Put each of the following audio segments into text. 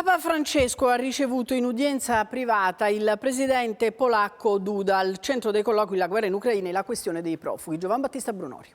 Papa Francesco ha ricevuto in udienza privata il presidente polacco Duda. Al centro dei colloqui la guerra in Ucraina e la questione dei profughi. Giovan Battista Brunorio.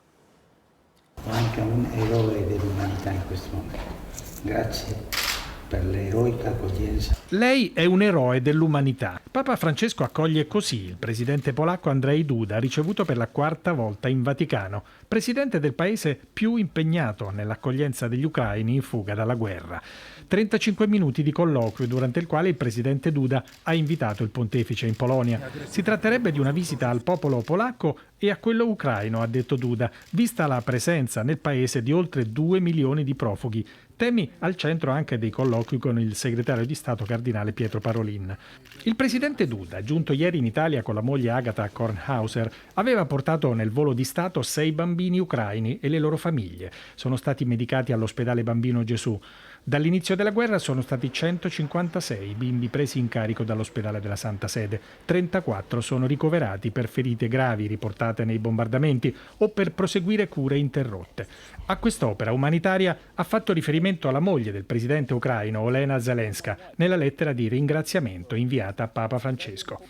Anche un eroe dell'umanità in questo momento. Grazie per l'eroica accoglienza. Lei è un eroe dell'umanità. Papa Francesco accoglie così il presidente polacco Andrzej Duda, ricevuto per la 4ª volta in Vaticano, presidente del paese più impegnato nell'accoglienza degli ucraini in fuga dalla guerra. 35 minuti di colloquio durante il quale il presidente Duda ha invitato il pontefice in Polonia. Si tratterebbe di una visita al popolo polacco e a quello ucraino, ha detto Duda, vista la presenza nel paese di oltre 2 milioni di profughi. Temi al centro anche dei colloqui con il segretario di Stato cardinale Pietro Parolin. Il presidente Duda, giunto ieri in Italia con la moglie Agata Kornhauser, aveva portato nel volo di Stato 6 bambini ucraini e le loro famiglie. Sono stati medicati all'ospedale Bambino Gesù. Dall'inizio della guerra sono stati 156 bimbi presi in carico dall'ospedale della Santa Sede. 34 sono ricoverati per ferite gravi riportate nei bombardamenti o per proseguire cure interrotte. A quest'opera umanitaria ha fatto riferimento alla moglie del presidente ucraino Olena Zelenska nella lettera di ringraziamento inviata a Papa Francesco.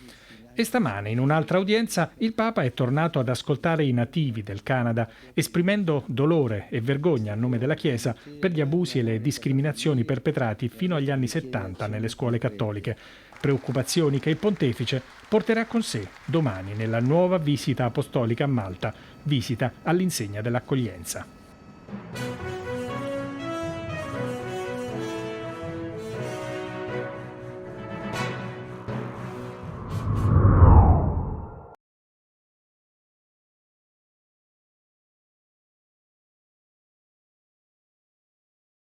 E stamane, in un'altra udienza, il Papa è tornato ad ascoltare i nativi del Canada, esprimendo dolore e vergogna a nome della Chiesa per gli abusi e le discriminazioni perpetrati fino agli anni 70 nelle scuole cattoliche. Preoccupazioni che il pontefice porterà con sé domani nella nuova visita apostolica a Malta, visita all'insegna dell'accoglienza.